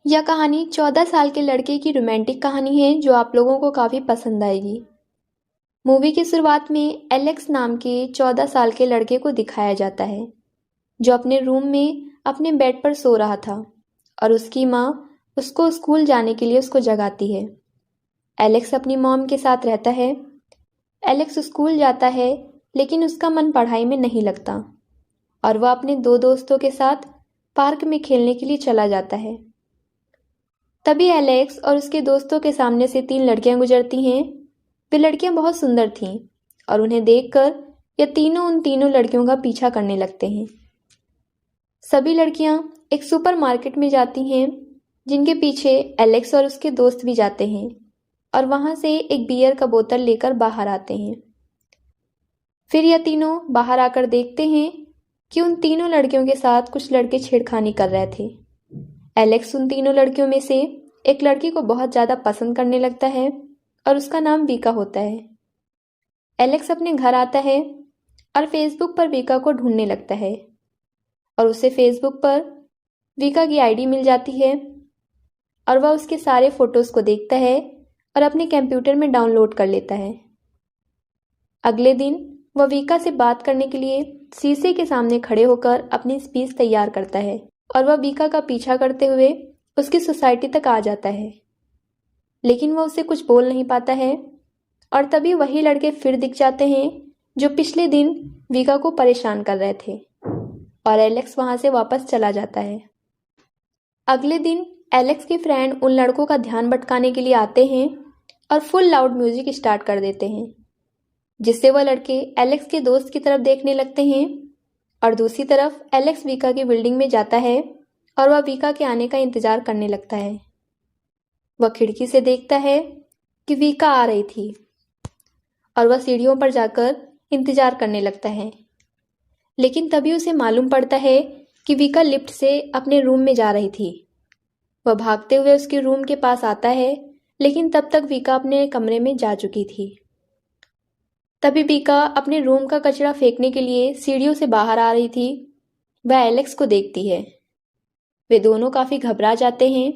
यह कहानी 14 साल के लड़के की रोमांटिक कहानी है जो आप लोगों को काफ़ी पसंद आएगी। मूवी की शुरुआत में एलेक्स नाम के 14 साल के लड़के को दिखाया जाता है जो अपने रूम में अपने बेड पर सो रहा था और उसकी माँ उसको स्कूल जाने के लिए उसको जगाती है। एलेक्स अपनी मॉम के साथ रहता है। एलेक्स स्कूल जाता है लेकिन उसका मन पढ़ाई में नहीं लगता और वह अपने दो दोस्तों के साथ पार्क में खेलने के लिए चला जाता है। तभी एलेक्स और उसके दोस्तों के सामने से 3 लड़कियां गुजरती हैं। वे लड़कियां बहुत सुंदर थीं और उन्हें देखकर ये तीनों उन तीनों लड़कियों का पीछा करने लगते हैं। सभी लड़कियां एक सुपरमार्केट में जाती हैं जिनके पीछे एलेक्स और उसके दोस्त भी जाते हैं और वहां से एक बियर का बोतल लेकर बाहर आते हैं। फिर यह तीनों बाहर आकर देखते हैं कि उन तीनों लड़कियों के साथ कुछ लड़के छेड़खानी कर रहे थे। एलेक्स उन तीनों लड़कियों में से एक लड़की को बहुत ज़्यादा पसंद करने लगता है और उसका नाम वीका होता है। एलेक्स अपने घर आता है और फेसबुक पर वीका को ढूंढने लगता है और उसे फेसबुक पर वीका की आईडी मिल जाती है और वह उसके सारे फोटोज़ को देखता है और अपने कंप्यूटर में डाउनलोड कर लेता है। अगले दिन वह वीका से बात करने के लिए शीशे के सामने खड़े होकर अपनी स्पीच तैयार करता है और वह वीका का पीछा करते हुए उसकी सोसाइटी तक आ जाता है, लेकिन वह उसे कुछ बोल नहीं पाता है और तभी वही लड़के फिर दिख जाते हैं जो पिछले दिन वीका को परेशान कर रहे थे और एलेक्स वहां से वापस चला जाता है। अगले दिन एलेक्स के फ्रेंड उन लड़कों का ध्यान भटकाने के लिए आते हैं और फुल लाउड म्यूजिक स्टार्ट कर देते हैं, जिससे वह लड़के एलेक्स के दोस्त की तरफ देखने लगते हैं और दूसरी तरफ एलेक्स वीका की बिल्डिंग में जाता है और वह वीका के आने का इंतजार करने लगता है। वह खिड़की से देखता है कि वीका आ रही थी और वह सीढ़ियों पर जाकर इंतजार करने लगता है, लेकिन तभी उसे मालूम पड़ता है कि वीका लिफ्ट से अपने रूम में जा रही थी। वह भागते हुए उसके रूम के पास आता है, लेकिन तब तक वीका अपने कमरे में जा चुकी थी। तभी वीका अपने रूम का कचरा फेंकने के लिए सीढ़ियों से बाहर आ रही थी। वह एलेक्स को देखती है। वे दोनों काफी घबरा जाते हैं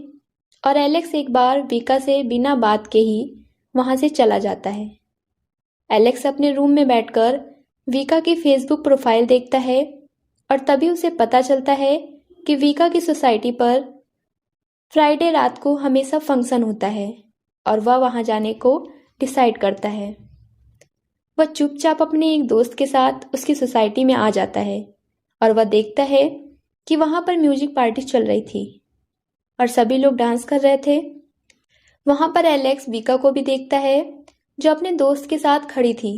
और एलेक्स एक बार वीका से बिना बात के ही वहां से चला जाता है। एलेक्स अपने रूम में बैठकर वीका की फेसबुक प्रोफाइल देखता है और तभी उसे पता चलता है कि वीका की सोसाइटी पर फ्राइडे रात को हमेशा फंक्शन होता है और वह वहां जाने को डिसाइड करता है। वह चुपचाप अपने एक दोस्त के साथ उसकी सोसाइटी में आ जाता है और वह देखता है कि वहां पर म्यूजिक पार्टी चल रही थी और सभी लोग डांस कर रहे थे। वहां पर एलेक्स वीका को भी देखता है जो अपने दोस्त के साथ खड़ी थी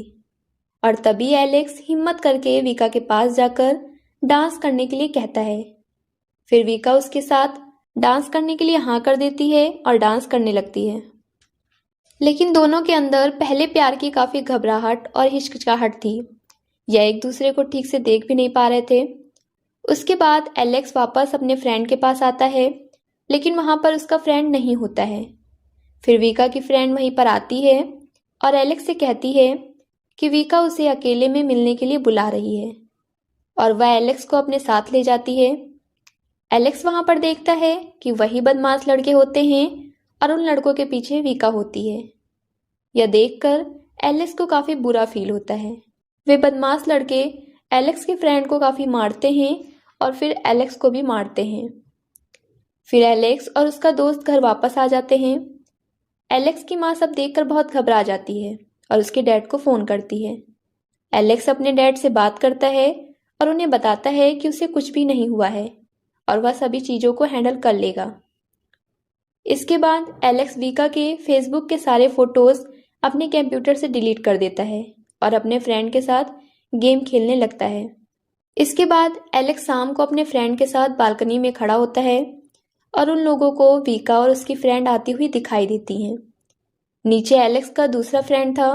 और तभी एलेक्स हिम्मत करके वीका के पास जाकर डांस करने के लिए कहता है। फिर वीका उसके साथ डांस करने के लिए हाँ कर देती है और डांस करने लगती है, लेकिन दोनों के अंदर पहले प्यार की काफी घबराहट और हिचकिचाहट थी। यह एक दूसरे को ठीक से देख भी नहीं पा रहे थे। उसके बाद एलेक्स वापस अपने फ्रेंड के पास आता है, लेकिन वहां पर उसका फ्रेंड नहीं होता है। फिर वीका की फ्रेंड वहीं पर आती है और एलेक्स से कहती है कि वीका उसे अकेले में मिलने के लिए बुला रही है और वह एलेक्स को अपने साथ ले जाती है। एलेक्स वहां पर देखता है कि वही बदमाश लड़के होते हैं और उन लड़कों के पीछे वीका होती है। यह देखकर एलेक्स को काफी बुरा फील होता है। वे बदमाश लड़के एलेक्स के फ्रेंड को काफी मारते हैं और फिर एलेक्स को भी मारते हैं। फिर एलेक्स और उसका दोस्त घर वापस आ जाते हैं। एलेक्स की माँ सब देखकर बहुत घबरा जाती है और उसके डैड को फोन करती है। एलेक्स अपने डैड से बात करता है और उन्हें बताता है कि उसे कुछ भी नहीं हुआ है और वह सभी चीजों को हैंडल कर लेगा। इसके बाद एलेक्स वीका के फेसबुक के सारे फोटोज अपने कंप्यूटर से डिलीट कर देता है और अपने फ्रेंड के साथ गेम खेलने लगता है। इसके बाद एलेक्स शाम को अपने फ्रेंड के साथ बालकनी में खड़ा होता है और उन लोगों को वीका और उसकी फ्रेंड आती हुई दिखाई देती हैं। नीचे एलेक्स का दूसरा फ्रेंड था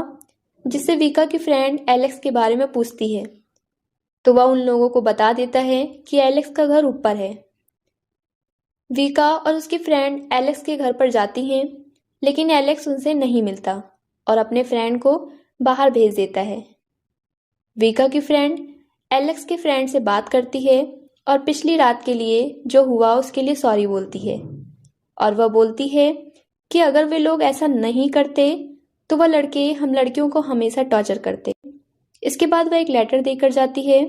जिससे वीका की फ्रेंड एलेक्स के बारे में पूछती है, तो वह उन लोगों को बता देता है कि एलेक्स का घर ऊपर है। वीका और उसकी फ्रेंड एलेक्स के घर पर जाती हैं, लेकिन एलेक्स उनसे नहीं मिलता और अपने फ्रेंड को बाहर भेज देता है। वीका की फ्रेंड एलेक्स के फ्रेंड से बात करती है और पिछली रात के लिए जो हुआ उसके लिए सॉरी बोलती है। और वह बोलती है कि अगर वे लोग ऐसा नहीं करते तो वह लड़के हम लड़कियों को हमेशा टॉर्चर करते। इसके बाद वह एक लेटर देकर जाती है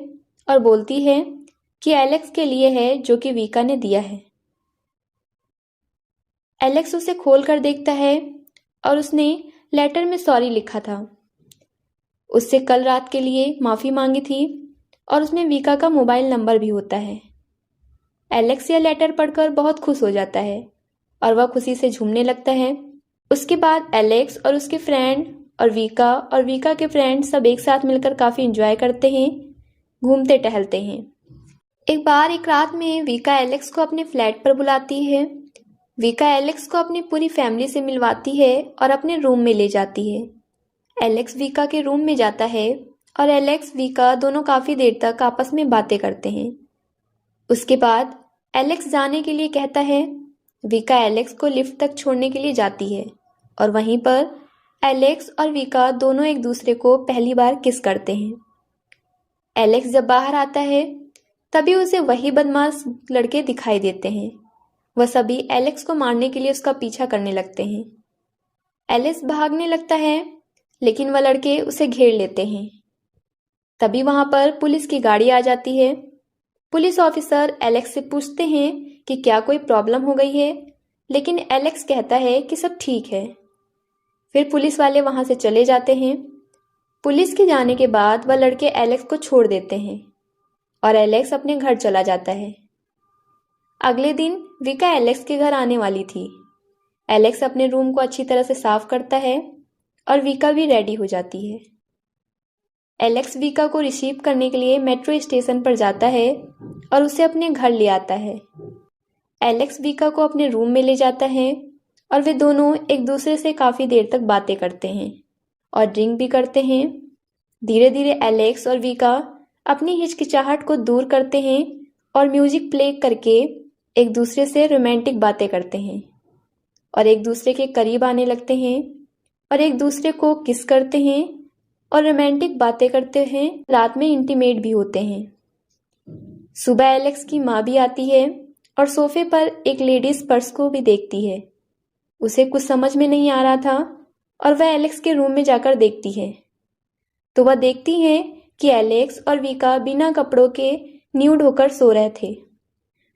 और बोलती है कि एलेक्स के लिए है जो कि वीका ने दिया है। एलेक्स उसे खोल कर देखता है और उसने लेटर में सॉरी लिखा था। उससे कल रात के लिए माफ़ी मांगी थी और उसमें वीका का मोबाइल नंबर भी होता है। एलेक्स यह लेटर पढ़कर बहुत खुश हो जाता है और वह खुशी से झूमने लगता है। उसके बाद एलेक्स और उसके फ्रेंड और वीका के फ्रेंड सब एक साथ मिलकर काफ़ी एंजॉय करते हैं, घूमते टहलते हैं। एक बार एक रात में वीका एलेक्स को अपने फ्लैट पर बुलाती है। वीका एलेक्स को अपनी पूरी फैमिली से मिलवाती है और अपने रूम में ले जाती है। एलेक्स वीका के रूम में जाता है और एलेक्स वीका दोनों काफ़ी देर तक आपस में बातें करते हैं। उसके बाद एलेक्स जाने के लिए कहता है। वीका एलेक्स को लिफ्ट तक छोड़ने के लिए जाती है और वहीं पर एलेक्स और वीका दोनों एक दूसरे को पहली बार किस करते हैं। एलेक्स जब बाहर आता है तभी उसे वही बदमाश लड़के दिखाई देते हैं। वह सभी एलेक्स को मारने के लिए उसका पीछा करने लगते हैं। एलेक्स भागने लगता है लेकिन वह लड़के उसे घेर लेते हैं। तभी वहां पर पुलिस की गाड़ी आ जाती है। पुलिस ऑफिसर एलेक्स से पूछते हैं कि क्या कोई प्रॉब्लम हो गई है, लेकिन एलेक्स कहता है कि सब ठीक है। फिर पुलिस वाले वहां से चले जाते हैं। पुलिस के जाने के बाद वह लड़के एलेक्स को छोड़ देते हैं और एलेक्स अपने घर चला जाता है। अगले दिन वीका एलेक्स के घर आने वाली थी। एलेक्स अपने रूम को अच्छी तरह से साफ करता है और वीका भी रेडी हो जाती है। एलेक्स वीका को रिसीव करने के लिए मेट्रो स्टेशन पर जाता है और उसे अपने घर ले आता है। एलेक्स वीका को अपने रूम में ले जाता है और वे दोनों एक दूसरे से काफ़ी देर तक बातें करते हैं और ड्रिंक भी करते हैं। धीरे धीरे एलेक्स और वीका अपनी हिचकिचाहट को दूर करते हैं और म्यूजिक प्ले करके एक दूसरे से रोमांटिक बातें करते हैं और एक दूसरे के करीब आने लगते हैं और एक दूसरे को किस करते हैं और रोमांटिक बातें करते हैं। रात में इंटीमेट भी होते हैं। सुबह एलेक्स की माँ भी आती है और सोफे पर एक लेडीज पर्स को भी देखती है। उसे कुछ समझ में नहीं आ रहा था और वह एलेक्स के रूम में जाकर देखती है तो वह देखती है कि एलेक्स और वीका बिना कपड़ों के न्यूड होकर सो रहे थे।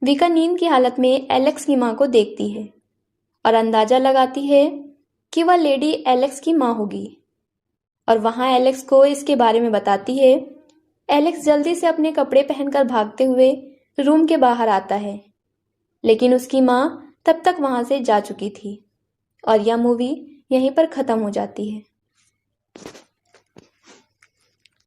वीका नींद की हालत में एलेक्स की माँ को देखती है और अंदाजा लगाती है कि वह लेडी एलेक्स की माँ होगी और वहाँ एलेक्स को इसके बारे में बताती है। एलेक्स जल्दी से अपने कपड़े पहनकर भागते हुए रूम के बाहर आता है, लेकिन उसकी माँ तब तक वहाँ से जा चुकी थी और यह मूवी यहीं पर ख़त्म हो जाती है।